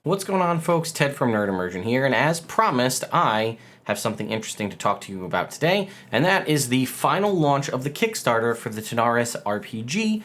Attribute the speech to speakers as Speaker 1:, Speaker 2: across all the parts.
Speaker 1: What's going on, folks? Ted from Immersion here, and as promised, I have something interesting to talk to you about today, and that is the final launch of the Kickstarter for the Tanares RPG.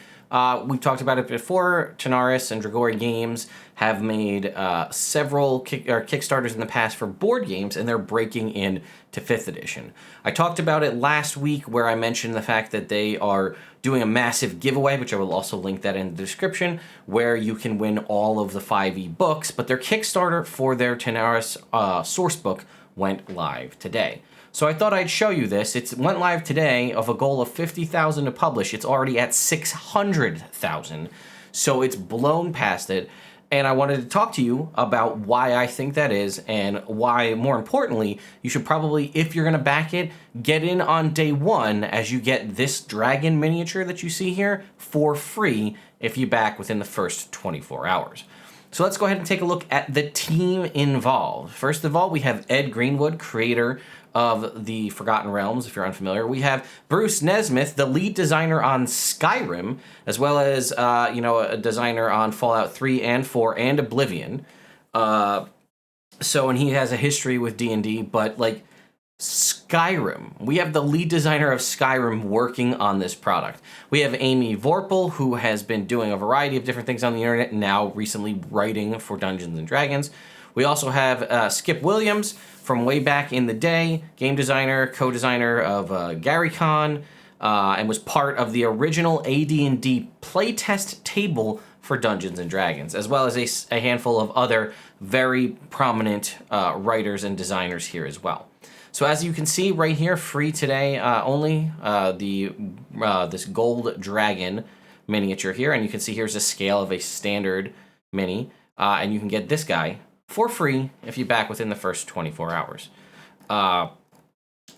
Speaker 1: We've talked about it before. Tanares and Dragori games have made several Kickstarters in the past for board games, and they're breaking in to 5th edition. I talked about it last week where I mentioned the fact that they are doing a massive giveaway, which I will also link that in the description, where you can win all of the 5e books, but their Kickstarter for their Tanares sourcebook went live today. So I thought I'd show you this. It went live today of a goal of 50,000 to publish. It's already at 600,000, so it's blown past it. And I wanted to talk to you about why I think that is, and why, more importantly, you should probably, if you're going to back it, get in on day one, as you get this dragon miniature that you see here for free if you back within the first 24 hours. So let's go ahead and take a look at the team involved. First of all, we have Ed Greenwood, creator of the Forgotten Realms, if you're unfamiliar. We have Bruce Nesmith, the lead designer on Skyrim, as well as, a designer on Fallout 3 and 4 and Oblivion. And he has a history with D&D, but, like, Skyrim. We have the lead designer of Skyrim working on this product. We have Amy Vorpal, who has been doing a variety of different things on the internet, now recently writing for Dungeons & Dragons. We also have Skip Williams from way back in the day, game designer, co-designer of GaryCon, and was part of the original AD&D playtest table for Dungeons & Dragons, as well as a handful of other very prominent writers and designers here as well. So as you can see right here, free today, only this gold dragon miniature here, and you can see here's a scale of a standard mini, and you can get this guy for free if you back within the first 24 hours.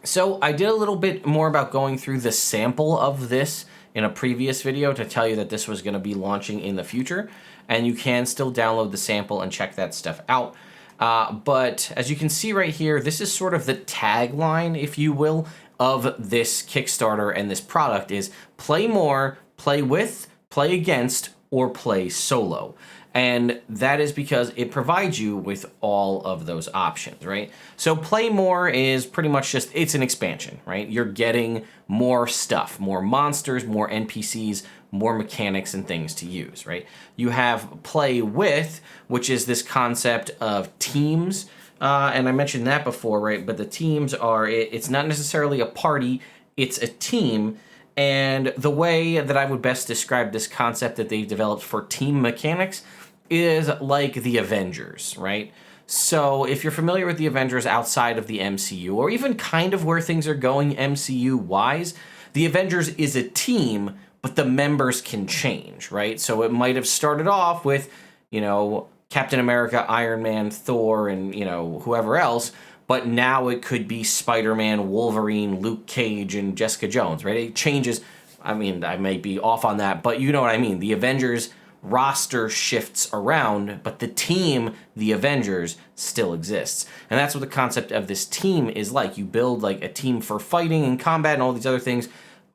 Speaker 1: So I did a little bit more about going through the sample of this in a previous video to tell you that this was going to be launching in the future, and you can still download the sample and check that stuff out. But as you can see right here, this is sort of the tagline, if you will, of this Kickstarter and this product is play more, play with, play against, or play solo. And that is because it provides you with all of those options, right? So play more is pretty much just, it's an expansion, right? You're getting more stuff, more monsters, more NPCs, more mechanics and things to use, right? You have play with, which is this concept of teams, and I mentioned that before, right? But the teams are, it's not necessarily a party, it's a team. And the way that I would best describe this concept that they've developed for team mechanics is like the Avengers, right? So if you're familiar with the Avengers outside of the MCU, or even kind of where things are going MCU-wise, the Avengers is a team, but the members can change, right? So it might have started off with, Captain America, Iron Man, Thor, and, whoever else, but now it could be Spider-Man, Wolverine, Luke Cage, and Jessica Jones, right? It changes. I mean, I may be off on that, but you know what I mean. The Avengers roster shifts around, but the team, the Avengers, still exists. And that's what the concept of this team is like. You build like a team for fighting and combat and all these other things,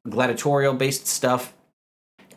Speaker 1: gladiatorial-based stuff.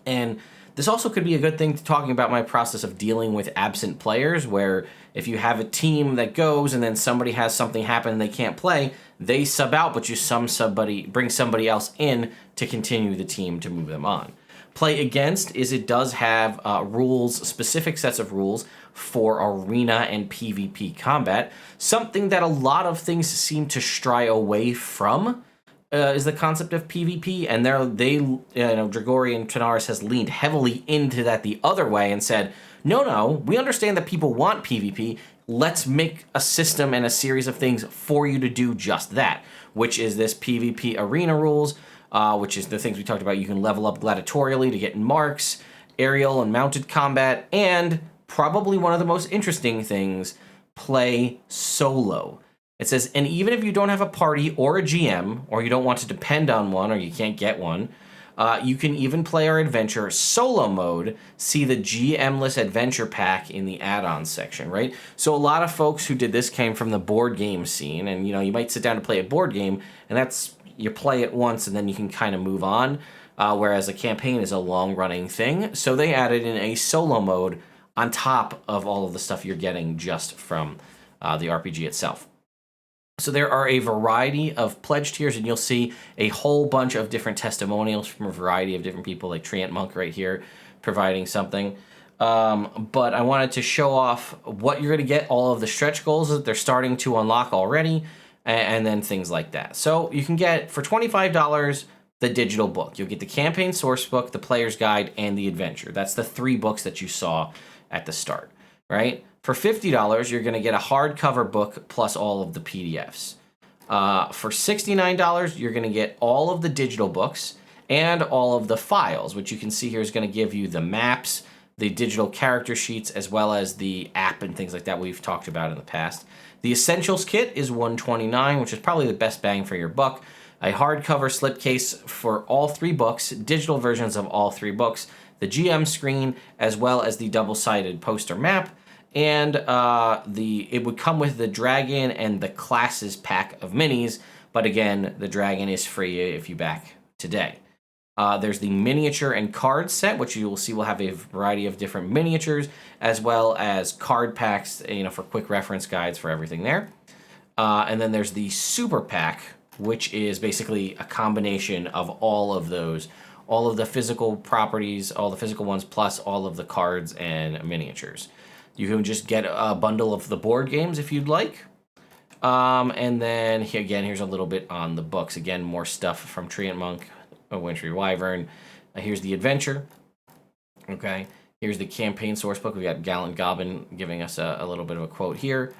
Speaker 1: And this also could be a good thing to talking about my process of dealing with absent players, where if you have a team that goes and then somebody has something happen and they can't play, they sub out, but you bring somebody else in to continue the team to move them on. Play against is it does have rules, specific sets of rules for arena and PvP combat. Something that a lot of things seem to stray away from is the concept of PvP, and Dragori and Tanares has leaned heavily into that the other way and said, no, we understand that people want PvP. Let's make a system and a series of things for you to do just that, which is this PvP arena rules, which is the things we talked about. You can level up gladiatorially to get marks, aerial and mounted combat, and probably one of the most interesting things, play solo. It says, and even if you don't have a party or a GM, or you don't want to depend on one, or you can't get one, you can even play our adventure solo mode. See the GM-less adventure pack in the add-ons section, right? So a lot of folks who did this came from the board game scene, and you might sit down to play a board game, and that's, you play it once and then you can kind of move on, whereas a campaign is a long-running thing. So they added in a solo mode on top of all of the stuff you're getting just from the RPG itself. So there are a variety of pledge tiers, and you'll see a whole bunch of different testimonials from a variety of different people, like Treant Monk right here, providing something. But I wanted to show off what you're going to get, all of the stretch goals that they're starting to unlock already, and then things like that. So you can get, for $25, the digital book. You'll get the campaign source book, the player's guide, and the adventure. That's the 3 books that you saw at the start, right? For $50, you're going to get a hardcover book plus all of the PDFs. For $69, you're going to get all of the digital books and all of the files, which you can see here is going to give you the maps, the digital character sheets, as well as the app and things like that we've talked about in the past. The Essentials Kit is $129, which is probably the best bang for your buck. A hardcover slipcase for all 3 books, digital versions of all 3 books, the GM screen, as well as the double-sided poster map, and it would come with the dragon and the classes pack of minis, but again, the dragon is free if you back today. There's the miniature and card set, which you will see will have a variety of different miniatures, as well as card packs, for quick reference guides for everything there. And then there's the super pack, which is basically a combination of all of those, all of the physical properties, all the physical ones, plus all of the cards and miniatures. You can just get a bundle of the board games if you'd like. And then, here's a little bit on the books. Again, more stuff from Treant Monk, Wintry Wyvern. Here's the adventure. Okay. Here's the campaign source book. We got Gallant Goblin giving us a little bit of a quote here.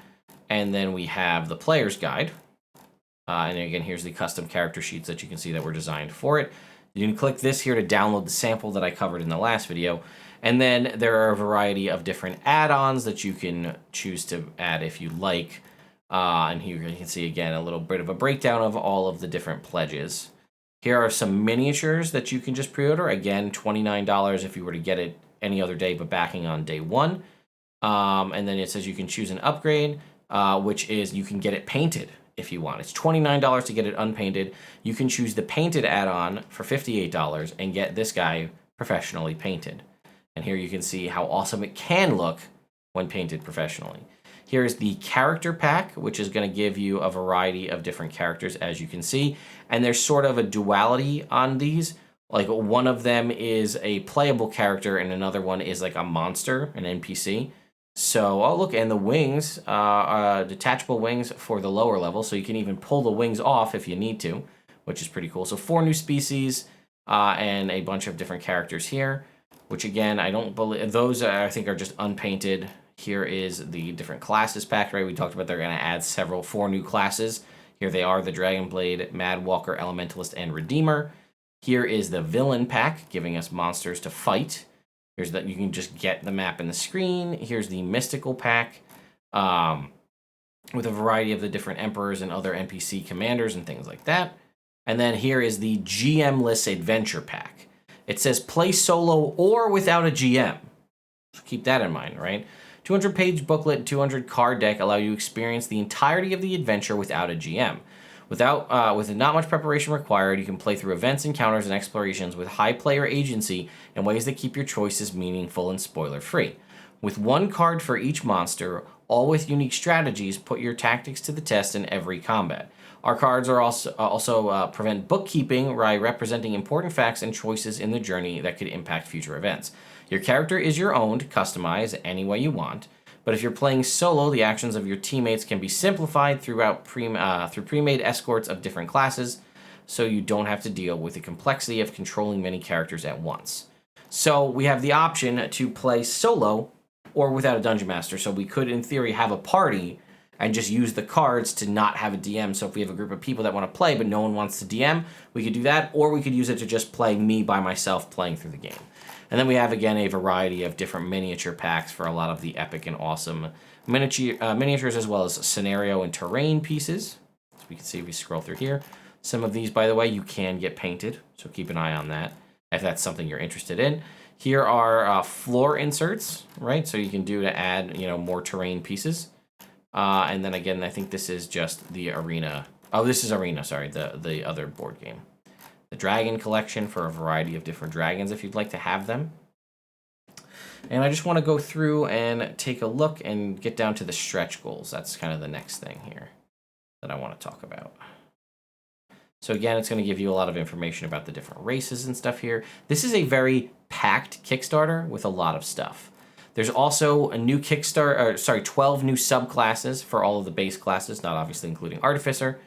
Speaker 1: And then we have the player's guide. And again, here's the custom character sheets that you can see that were designed for it. You can click this here to download the sample that I covered in the last video. And then there are a variety of different add-ons that you can choose to add if you like. And here you can see, again, a little bit of a breakdown of all of the different pledges. Here are some miniatures that you can just pre-order. Again, $29 if you were to get it any other day, but backing on day 1. And then it says you can choose an upgrade, which is you can get it painted if you want. It's $29 to get it unpainted. You can choose the painted add-on for $58 and get this guy professionally painted. And here you can see how awesome it can look when painted professionally. Here is the character pack, which is going to give you a variety of different characters, as you can see. And there's sort of a duality on these. Like, one of them is a playable character and another one is like a monster, an NPC. So, oh look, and the wings, detachable wings for the lower level, so you can even pull the wings off if you need to, which is pretty cool. So 4 new species and a bunch of different characters here, which again, I don't believe, those I think are just unpainted. Here is the different classes pack, right? We talked about they're going to add 4 new classes. Here they are, the Dragonblade, Madwalker, Elementalist, and Redeemer. Here is the Villain pack, giving us monsters to fight. Here's that you can just get the map and the screen. Here's the Mystical pack with a variety of the different emperors and other NPC commanders and things like that. And then here is the GM-less Adventure pack. It says play solo or without a GM. So keep that in mind, right? 200-page booklet, 200 card deck allow you to experience the entirety of the adventure without a GM. With not much preparation required, you can play through events, encounters, and explorations with high player agency in ways that keep your choices meaningful and spoiler-free. With 1 card for each monster, all with unique strategies, put your tactics to the test in every combat. Our cards are also prevent bookkeeping by representing important facts and choices in the journey that could impact future events. Your character is your own to customize any way you want. But if you're playing solo, the actions of your teammates can be simplified through pre-made escorts of different classes, so you don't have to deal with the complexity of controlling many characters at once. So we have the option to play solo or without a Dungeon Master, so we could, in theory, have a party and just use the cards to not have a DM. So if we have a group of people that want to play but no one wants to DM, we could do that, or we could use it to just play me by myself playing through the game. And then we have, again, a variety of different miniature packs for a lot of the epic and awesome miniatures, as well as scenario and terrain pieces. So we can see if we scroll through here. Some of these, by the way, you can get painted, so keep an eye on that if that's something you're interested in. Here are floor inserts, right? So you can do to add, more terrain pieces. And then again, I think this is just the arena. Oh, this is arena, sorry, the other board game. The Dragon Collection for a variety of different dragons if you'd like to have them. And I just want to go through and take a look and get down to the stretch goals. That's kind of the next thing here that I want to talk about. So again, it's going to give you a lot of information about the different races and stuff here. This is a very packed Kickstarter with a lot of stuff. There's also a new Kickstarter, 12 new subclasses for all of the base classes, not obviously including Artificer.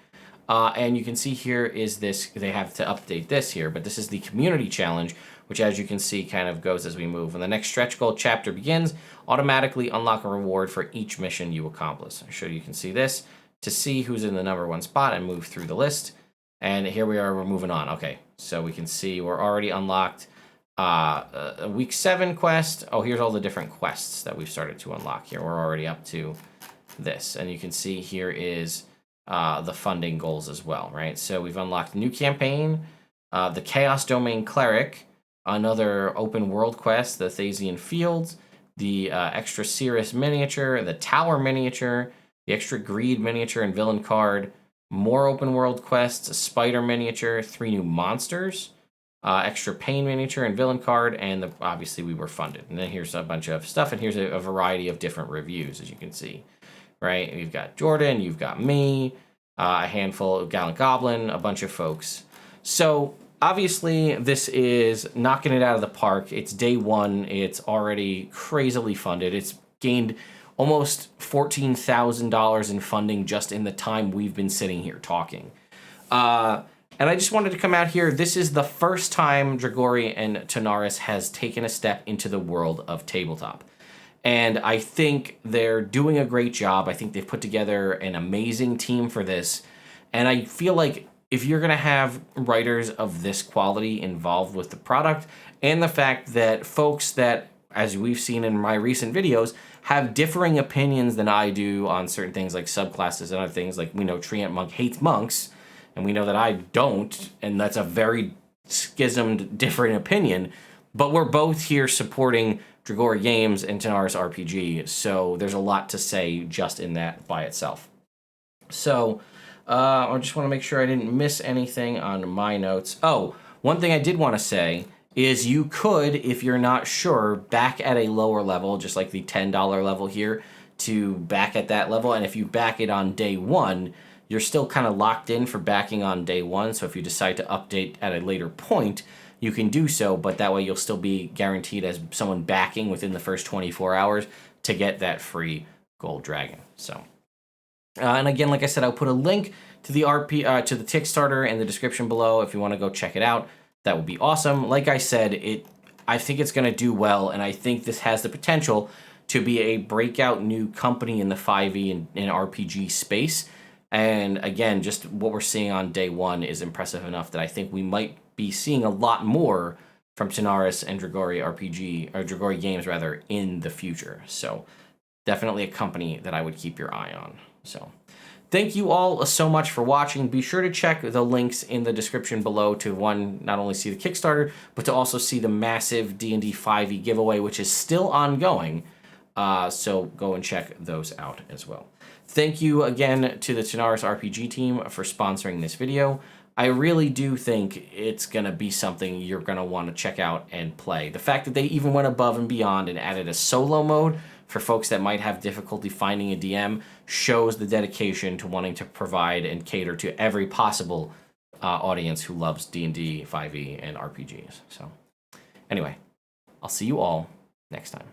Speaker 1: And you can see here is this, they have to update this here, but this is the community challenge, which as you can see kind of goes as we move. When the next stretch goal chapter begins, automatically unlock a reward for each mission you accomplish. I'm sure you can see this to see who's in the #1 spot and move through the list. And here we are, we're moving on. Okay, so we can see we're already unlocked a week 7 quest. Oh, here's all the different quests that we've started to unlock here. We're already up to this. And you can see here is the funding goals as well, right? So we've unlocked a new campaign, the Chaos Domain Cleric, another open world quest, the Thasian Fields, the extra Cirrus miniature, the Tower miniature, the extra Greed miniature and villain card, more open world quests, a Spider miniature, 3 new monsters, extra Pain miniature and villain card, and obviously we were funded. And then here's a bunch of stuff, and here's a variety of different reviews, as you can see, right? You've got Jordan, you've got me, a handful of Gallant Goblin, a bunch of folks. So obviously this is knocking it out of the park. It's day 1. It's already crazily funded. It's gained almost $14,000 in funding just in the time we've been sitting here talking. And I just wanted to come out here. This is the first time Dragori and Tanares has taken a step into the world of tabletop. And I think they're doing a great job. I think they've put together an amazing team for this. And I feel like if you're going to have writers of this quality involved with the product, and the fact that folks that, as we've seen in my recent videos, have differing opinions than I do on certain things like subclasses and other things, like we know Treant Monk hates monks, and we know that I don't, and that's a very schismed, different opinion, but we're both here supporting Dragori Games and Tanares RPG, so there's a lot to say just in that by itself. So, I just want to make sure I didn't miss anything on my notes. Oh, one thing I did want to say is you could, if you're not sure, back at a lower level, just like the $10 level here, to back at that level, and if you back it on day 1, you're still kind of locked in for backing on day 1, so if you decide to update at a later point, you can do so, but that way you'll still be guaranteed as someone backing within the first 24 hours to get that free gold dragon. So, and again, like I said, I'll put a link to the to the Kickstarter in the description below if you want to go check it out. That would be awesome. Like I said, I think it's going to do well, and I think this has the potential to be a breakout new company in the 5e and RPG space. And again, just what we're seeing on day 1 is impressive enough that I think we might be seeing a lot more from Tanares and Dragori RPG, or Dragori Games rather, in the future. So definitely a company that I would keep your eye on. So thank you all so much for watching. Be sure to check the links in the description below to not only see the Kickstarter, but to also see the massive D&D 5e giveaway, which is still ongoing. So go and check those out as well. Thank you again to the Tanares RPG team for sponsoring this video. I really do think it's going to be something you're going to want to check out and play. The fact that they even went above and beyond and added a solo mode for folks that might have difficulty finding a DM shows the dedication to wanting to provide and cater to every possible audience who loves D&D, 5e, and RPGs. So anyway, I'll see you all next time.